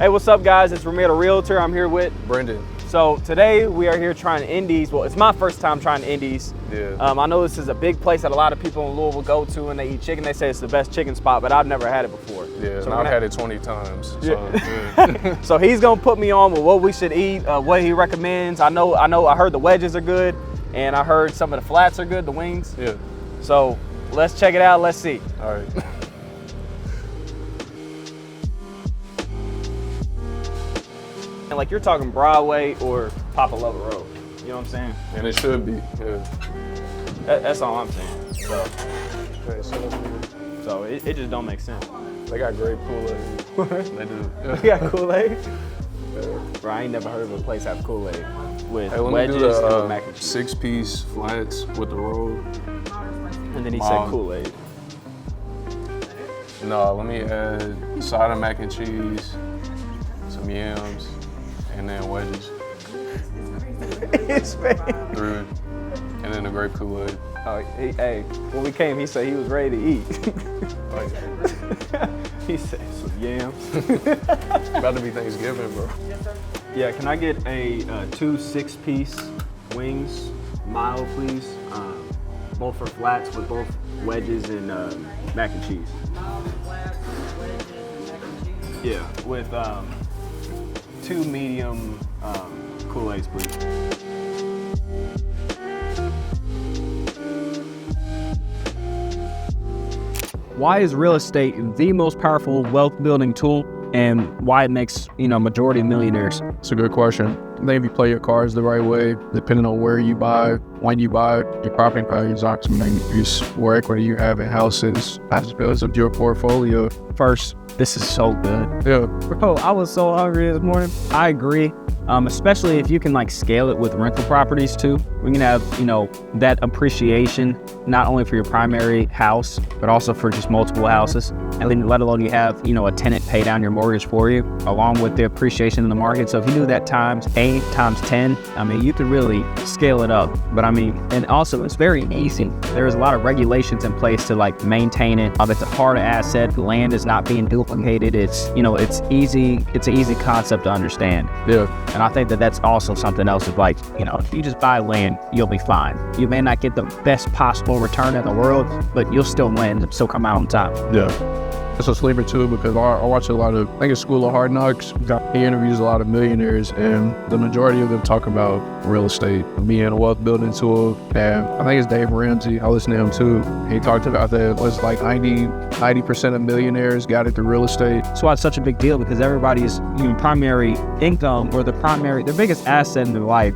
Hey, what's up, guys? It's Ramiro Realtor. I'm here with Brendan. So today we are here trying Indi's. Well, it's my first time trying Indi's. Yeah. I know this is a big place that a lot of people in Louisville go to and they eat chicken. They say it's the best chicken spot, but I've never had it before. Yeah, so and I've had it 20 times. So, yeah. So he's gonna put me on with what we should eat, what he recommends. I heard the wedges are good, and I heard some of the flats are good, the wings. Yeah. So let's check it out. Let's see. All right. And like you're talking Broadway or Papa Lover Road. You know what I'm saying? And it should be. Yeah. That's all I'm saying. So, Okay, so let's move. so it just don't make sense. They got great Kool-Aid. They do. You got Kool-Aid? Yeah. Bro, I ain't never heard of a place have Kool-Aid with Hey, let wedges me do the, and mac and cheese. 6-piece flats with the roll. And then he Mom. said Kool-Aid. No, let me add side of mac and cheese, some yams, and then wedges. His face. Through it. And then the grape Kool-Aid. Oh, hey, when we came, he said he was ready to eat. Oh, yeah. He said some yams. About to be Thanksgiving, bro. Yeah, can I get a 2 6-piece wings, mild, please? Both for flats with both wedges and mac and cheese. Yeah, with 2 medium Kool-Aids, please. Why is real estate the most powerful wealth building tool, and why it makes, majority of millionaires? It's a good question. I think if you play your cards the right way, depending on where you buy, when you buy, your property values increase, where equity you have in houses, as builds up your portfolio. First, this is so good. Yeah. Bro, I was so hungry this morning. I agree. Especially if you can scale it with rental properties too. We can have, that appreciation, not only for your primary house, but also for just multiple houses. And then let alone you have, a tenant pay down your mortgage for you, along with the appreciation in the market. So if you do that times 8, times 10, you could really scale it up. But and also it's very easy. There's a lot of regulations in place to maintain it. It's a hard asset. Land is not being duplicated. It's, it's easy. It's an easy concept to understand. Yeah. And I think that that's also something else of if you just buy land, you'll be fine. You may not get the best possible return in the world, but you'll still win, still come out on top. Yeah. It's a sleeper too, because I watch a lot of, I think it's School of Hard Knocks. He interviews a lot of millionaires, and the majority of them talk about real estate being a wealth building tool. And I think it's Dave Ramsey. I listen to him too. He talked about that. It was 90% of millionaires got it through real estate. That's why it's such a big deal, because everybody's primary income or their biggest asset in their life,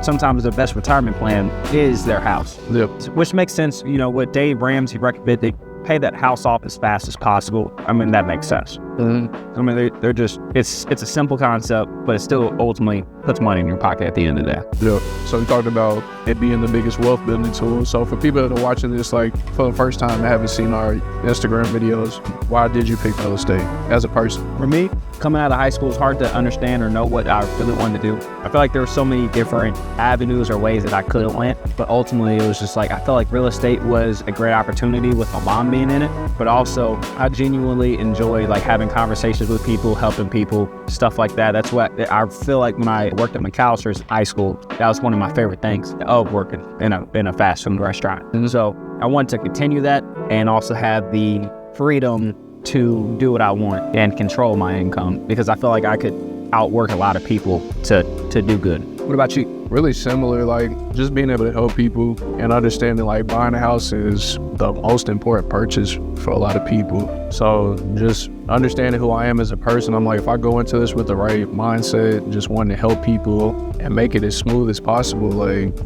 sometimes their best retirement plan is their house. Yep. Which makes sense, what Dave Ramsey recommended. Pay that house off as fast as possible. That makes sense. Mm-hmm. They're just, it's a simple concept, but it still ultimately puts money in your pocket at the end of the day. Yeah. So we talked about it being the biggest wealth building tool. So for people that are watching this for the first time and haven't seen our Instagram videos, why did you pick real estate as a person? For me, coming out of high school, it's hard to understand or know what I really wanted to do. I feel like there were so many different avenues or ways that I could have went, but ultimately it was just I felt like real estate was a great opportunity with my mom being in it, but also I genuinely enjoy having conversations with people, helping people, stuff like that. That's what I feel like when I worked at McAllister's high school, that was one of my favorite things of working in a fast food restaurant. And so I wanted to continue that and also have the freedom to do what I want and control my income, because I feel like I could outwork a lot of people to do good. What about you? Really similar, just being able to help people and understanding buying a house is the most important purchase for a lot of people. So just understanding who I am as a person, I'm if I go into this with the right mindset, just wanting to help people and make it as smooth as possible,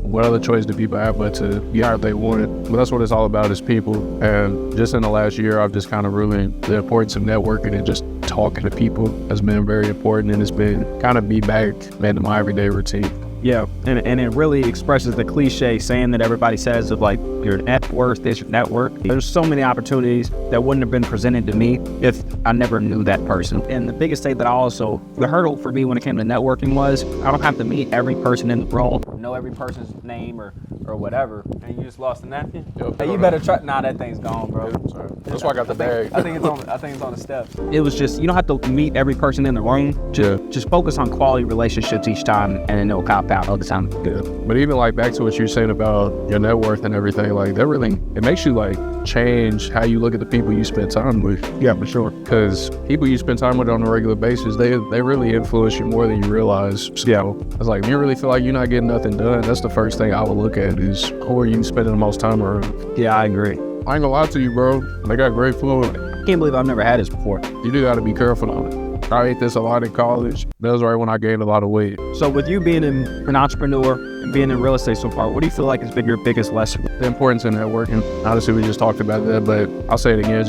what other choice do people have but to get how they want it? But that's what it's all about, is people. And just in the last year, I've just kind of really, the importance of networking and just talking to people has been very important, and it's been kind of be back into my everyday routine. Yeah, and it really expresses the cliche saying that everybody says of your net worth is your network. There's so many opportunities that wouldn't have been presented to me if I never knew that person. And the biggest thing that the hurdle for me when it came to networking was I don't have to meet every person in the room. know every person's name or whatever, and you just lost the napkin. Yep. Hey, you better try. Nah, that thing's gone, bro. Sorry. That's why I got the bag. I think it's on the steps. It was just, you don't have to meet every person in the room. Just focus on quality relationships each time, and then it'll compound all the time. Yeah. But even like back to what you're saying about your net worth and everything, like that really, it makes you like change how you look at the people you spend time with. Yeah, for sure. Because people you spend time with on a regular basis, they really influence you more than you realize. So it's like, if you really feel like you're not getting nothing done, that's the first thing I would look at is who are you spending the most time around. Yeah, I agree. I ain't gonna lie to you, bro. They got great food. I can't believe I've never had this before. You do gotta be careful on it. I ate this a lot in college. That was right when I gained a lot of weight. So with you being an entrepreneur and being in real estate so far, what do you feel like has been your biggest lesson? The importance of networking. Obviously, we just talked about that, but I'll say it again.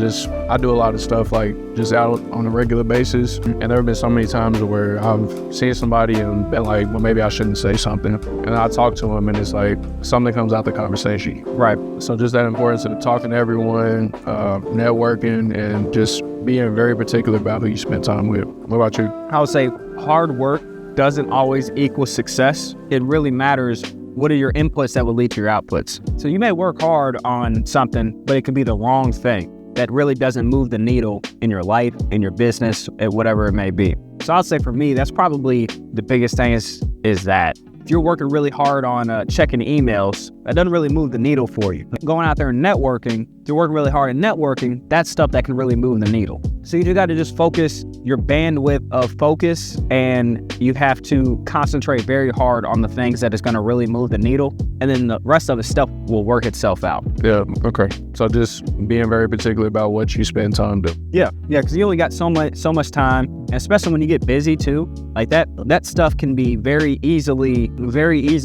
I do a lot of stuff like just out on a regular basis. And there have been so many times where I've seen somebody and been like, well, maybe I shouldn't say something. And I talk to them and it's like something comes out the conversation. Right. So just that importance of talking to everyone, networking, and just being very particular about who you spend time with. What about you? I would say hard work doesn't always equal success. It really matters what are your inputs that will lead to your outputs. So you may work hard on something, but it could be the wrong thing that really doesn't move the needle in your life, in your business, at whatever it may be. So I'd say for me, that's probably the biggest thing is that if you're working really hard on checking emails, that doesn't really move the needle for you. Going out there and networking, if you're working really hard in networking, that's stuff that can really move the needle. So you got to just focus your bandwidth of focus, and you have to concentrate very hard on the things that is going to really move the needle, and then the rest of the stuff will work itself out. Yeah, okay. So just being very particular about what you spend time doing. Yeah, because you only got so much time, and especially when you get busy too, like that stuff can be very easily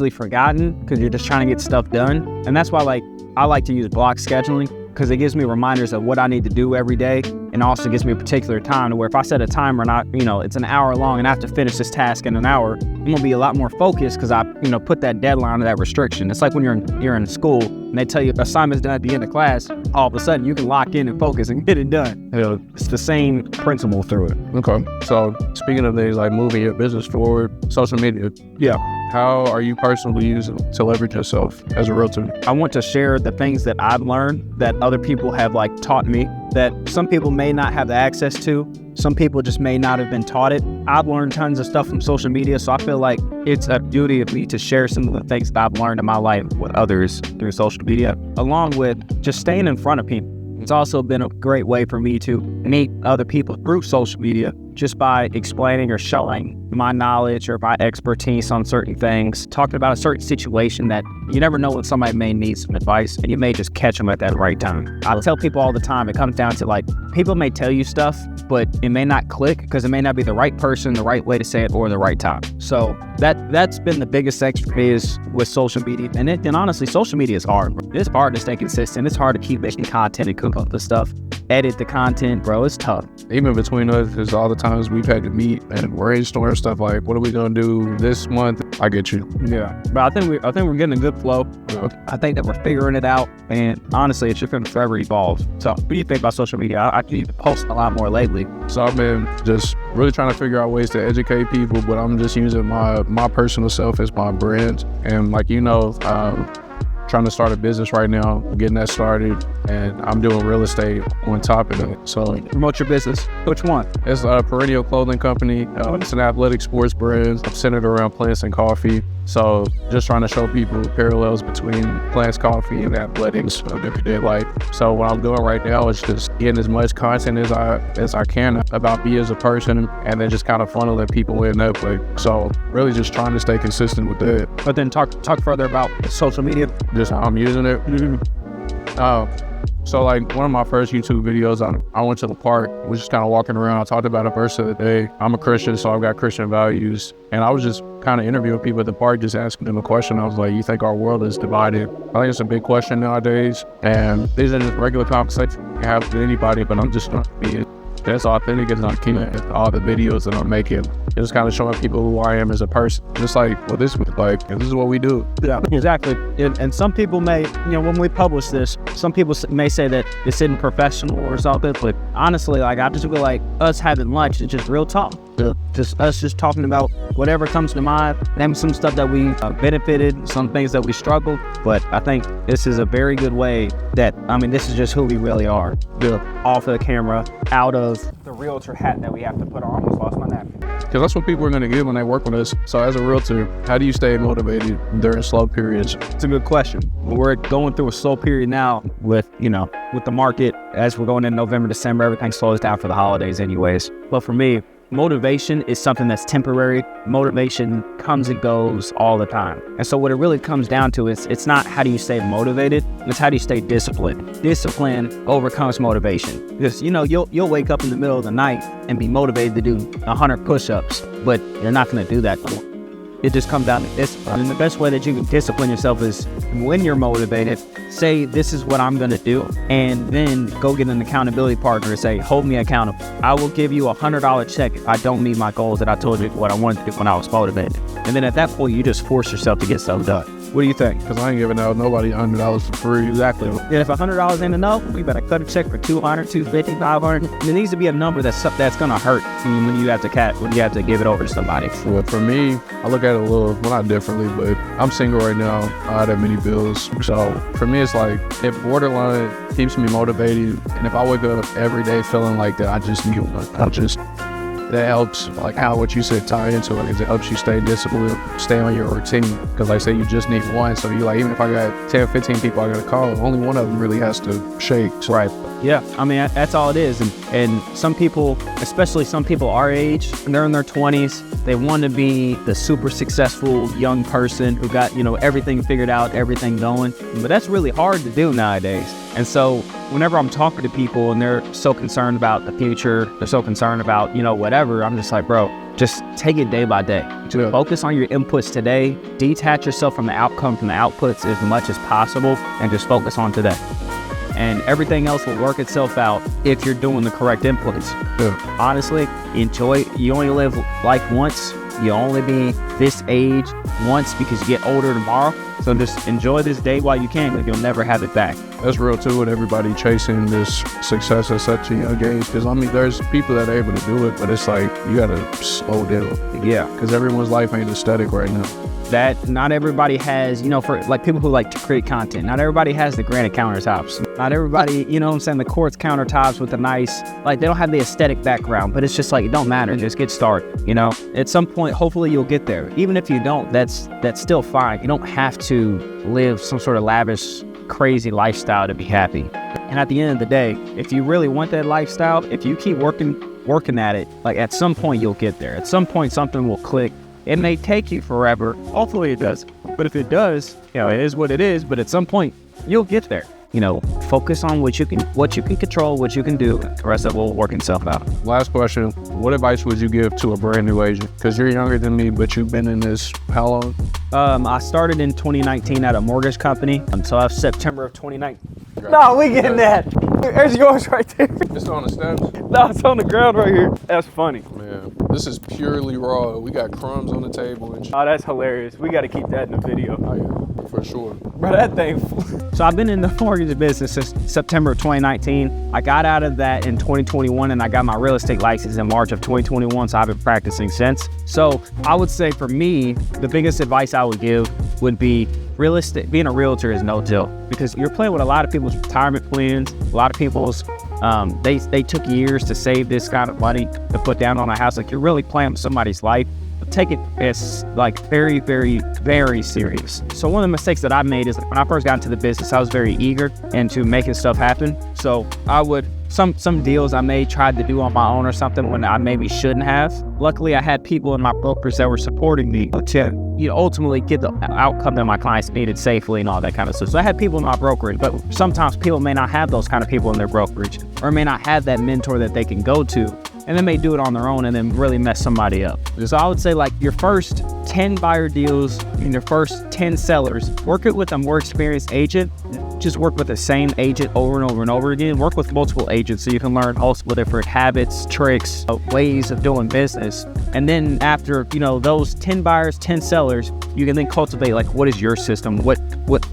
forgotten because you're just trying to get stuff done. And that's why I like to use block scheduling, because it gives me reminders of what I need to do every day, and also gives me a particular time to where if I set a timer and it's an hour long and I have to finish this task in an hour, I'm gonna be a lot more focused because I put that deadline or that restriction. It's like when you're in school and they tell you assignment's done at the end of class, all of a sudden you can lock in and focus and get it done. It's the same principle through it. Okay. So speaking of things like moving your business forward, social media. Yeah. How are you personally using to leverage yourself as a realtor? I want to share the things that I've learned that other people have taught me, that some people may not have the access to. Some people just may not have been taught it. I've learned tons of stuff from social media, so I feel like it's a duty of me to share some of the things that I've learned in my life with others through social media, along with just staying in front of people. It's also been a great way for me to meet other people through social media, just by explaining or showing my knowledge or my expertise on certain things, talking about a certain situation that you never know when somebody may need some advice, and you may just catch them at that right time. I tell people all the time, it comes down to people may tell you stuff, but it may not click because it may not be the right person, the right way to say it, or the right time. So that's been the biggest thing for me is with social media. And honestly, social media is hard. It's hard to stay consistent. It's hard to keep making content and cook up the stuff, edit the content, bro. It's tough. Even between us, there's all the times we've had to meet and brainstorm stuff like, what are we gonna do this month? I get you. Yeah, but I think we're getting a good flow. Yeah. I think that we're figuring it out, and honestly, it's just gonna forever evolve. So, what do you think about social media? I keep posting a lot more lately. So I've been just really trying to figure out ways to educate people, but I'm just using my personal self as my brand. And trying to start a business right now, getting that started, and I'm doing real estate on top of it. So Promote your business. Which one? it's a perennial clothing company. It's an athletic sports brand. I'm centered around plants and coffee. So just trying to show people parallels between plants, coffee, and athletics of everyday life. So what I'm doing right now is just getting as much content as I can about me as a person, and then just kind of funneling people in that way. So really just trying to stay consistent with that. But then talk further about social media. Just how I'm using it. So one of my first YouTube videos, I went to the park, was just kind of walking around. I talked about a verse of the day. I'm a Christian, so I've got Christian values. And I was just kind of interviewing people at the park, just asking them a question. I was like, you think our world is divided? I think it's a big question nowadays. And these are just regular conversations you can have with anybody, but I'm just trying to be as authentic as I can in all the videos that I'm making. Just kind of showing people who I am as a person. Just this is what we do. Yeah, exactly. And some people may, when we publish this, some people may say that it's unprofessional or something, but honestly, I just feel like us having lunch is just real talk. just talking about whatever comes to mind. Name some stuff that we benefited, some things that we struggled. But I think this is a very good way this is just who we really are. Off of the camera, out of the realtor hat that we have to put on. I almost lost my napkin. Because that's what people are going to get when they work with us. So as a realtor, how do you stay motivated during slow periods? It's a good question. We're going through a slow period now with the market. As we're going in November, December, everything slows down for the holidays anyways. But for me, motivation is something that's temporary. Motivation comes and goes all the time. And so what it really comes down to is it's not how do you stay motivated, it's how do you stay disciplined. Discipline overcomes motivation. Because you'll wake up in the middle of the night and be motivated to do 100 push-ups, but you're not going to do that. It just comes down to discipline. And the best way that you can discipline yourself is when you're motivated, say, this is what I'm going to do. And then go get an accountability partner and say, hold me accountable. I will give you $100 check if I don't meet my goals that I told you what I wanted to do when I was motivated. And then at that point, you just force yourself to get stuff done. What do you think? Because I ain't giving out nobody $100 for free. Exactly. And if $100 ain't enough, we better cut a check for $200, $250, $500. There needs to be a number that's gonna hurt when you have to give it over to somebody. Well, for me, I look at it a little, not differently, but I'm single right now. I don't have many bills. So for me, it's like, if borderline keeps me motivated, and if I wake up every day feeling like that, I just need one. That helps, like how what you said tie into it, is it helps you stay disciplined, stay on your routine. Because like I say, you just need one. So you even if I got 10, 15 people I got to call, only one of them really has to shake. So. Right. Yeah. That's all it is. And some people, especially some people our age, they're in their 20s. They want to be the super successful young person who got, everything figured out, everything going. But that's really hard to do nowadays. And so whenever I'm talking to people and they're so concerned about the future, they're so concerned about, whatever, I'm just like, bro, just take it day by day. Just focus on your inputs today. Detach yourself from the outcome, from the outputs as much as possible, and just focus on today. And everything else will work itself out if you're doing the correct inputs. Yeah. Honestly, enjoy. You only live life once. You only be this age once because you get older tomorrow. So just enjoy this day while you can, because you'll never have it back. That's real too, with everybody chasing this success at such a young age. Because there's people that are able to do it, but it's like you gotta slow down. Yeah. Because everyone's life ain't aesthetic right now. That not everybody has, for like people who like to create content, not everybody has the granite countertops. Not everybody, the quartz countertops with a nice, they don't have the aesthetic background, but it's just like, it don't matter. Just get started, At some point, hopefully you'll get there. Even if you don't, that's still fine. You don't have to live some sort of lavish, crazy lifestyle to be happy. And at the end of the day, if you really want that lifestyle, if you keep working at it, at some point you'll get there. At some point something will click. It may take you forever. Hopefully it does. But if it does, it is what it is. But at some point, you'll get there. Focus on what you can control, what you can do. The rest of it will work itself out. Last question. What advice would you give to a brand new agent? Because you're younger than me, but you've been in this how long? I started in 2019 at a mortgage company. So that's September of 2019. No, we getting that. There's yours right there. It's on the steps? No, it's on the ground right here. That's funny. Man, this is purely raw. We got crumbs on the table and shit. Oh, that's hilarious. We got to keep that in the video. Oh, yeah, for sure. Bro, that thing. So I've been in the mortgage business since September of 2019. I got out of that in 2021 and I got my real estate license in March of 2021. So I've been practicing since. So I would say for me, the biggest advice I would give would be being a realtor is no joke, because you're playing with a lot of people's retirement plans. A lot of people's, they took years to save this kind of money to put down on a house. You're really playing with somebody's life. Take it as very, very, very serious. So one of the mistakes that I made is when I first got into the business, I was very eager into making stuff happen. So I would, some deals I may tried to do on my own or something when I maybe shouldn't have. Luckily, I had people in my brokers that were supporting me to ultimately get the outcome that my clients needed safely and all that kind of stuff. So I had people in my brokerage, but sometimes people may not have those kind of people in their brokerage, or may not have that mentor that they can go to, and they may do it on their own and then really mess somebody up. So I would say your first 10 buyer deals and your first 10 sellers, work it with a more experienced agent. Just work with the same agent over and over and over again. Work with multiple agents so you can learn multiple different habits, tricks, ways of doing business. And then after, those 10 buyers, 10 sellers, you can then cultivate what is your system? What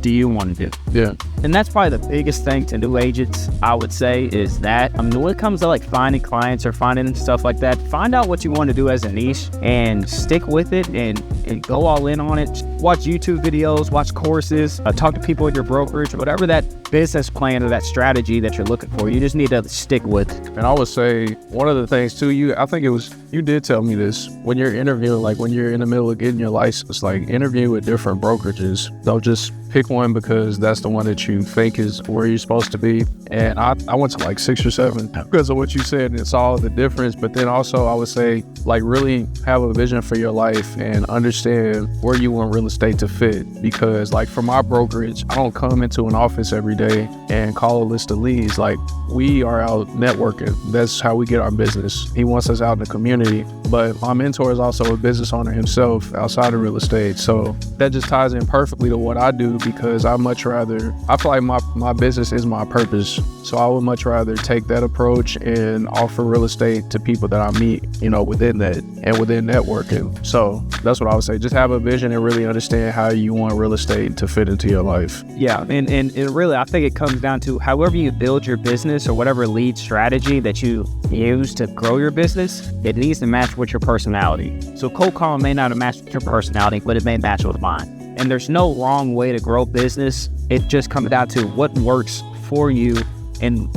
do you want to do? Yeah. And that's probably the biggest thing to new agents, I would say, is that. I mean, when it comes to like finding clients or finding stuff like that, find out what you want to do as a niche and stick with it and go all in on it. Watch YouTube videos, watch courses, talk to people in your brokerage, whatever that business plan or that strategy that you're looking for. You just need to stick with. And I would say one of the things too, I think you did tell me this, when you're interviewing, like when you're in the middle of getting your license, like interview with different brokerages. Don't just pick one because that's the one that you think is where you're supposed to be. And I went to like 6 or 7 because of what you said, and it's all the difference. But then also I would say, like, really have a vision for your life and understand where you want real estate to fit. Because like for my brokerage, I don't come into an office every day and call a list of leads. Like, we are out networking. That's how we get our business. He wants us out in the community. But my mentor is also a business owner himself outside of real estate. So that just ties in perfectly to what I do, because I feel like my business is my purpose. So I would much rather take that approach and offer real estate to people that I meet, within that and within networking. So that's what I would say. Just have a vision and really understand how you want real estate to fit into your life. Yeah, and it really, I think it comes down to however you build your business or whatever lead strategy that you use to grow your business, it needs to match with your personality. So cold calling may not match with your personality, but it may match with mine. And there's no wrong way to grow business. It just comes down to what works for you and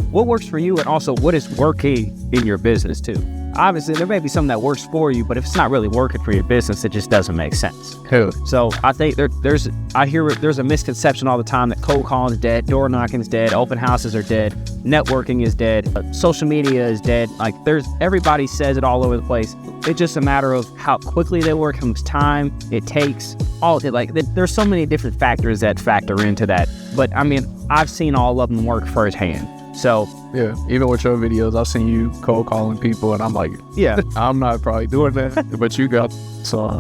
also what is working in your business too. Obviously, there may be something that works for you, but if it's not really working for your business, it just doesn't make sense. Hell. So I think there's a misconception all the time that cold calling is dead, door knocking is dead, open houses are dead, networking is dead, social media is dead. Like everybody says it all over the place. It's just a matter of how quickly they work, how much time it takes, all of it. Like there's so many different factors that factor into that. But I mean, I've seen all of them work firsthand. So yeah, even with your videos, I've seen you cold calling people, and I'm like, yeah, I'm not probably doing that, but you got so.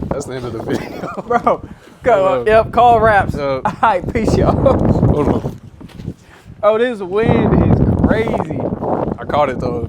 That's the end of the video, bro. Go. Yep. Call wraps. All right, peace, y'all. Hold on. Oh, this wind is crazy. I caught it though.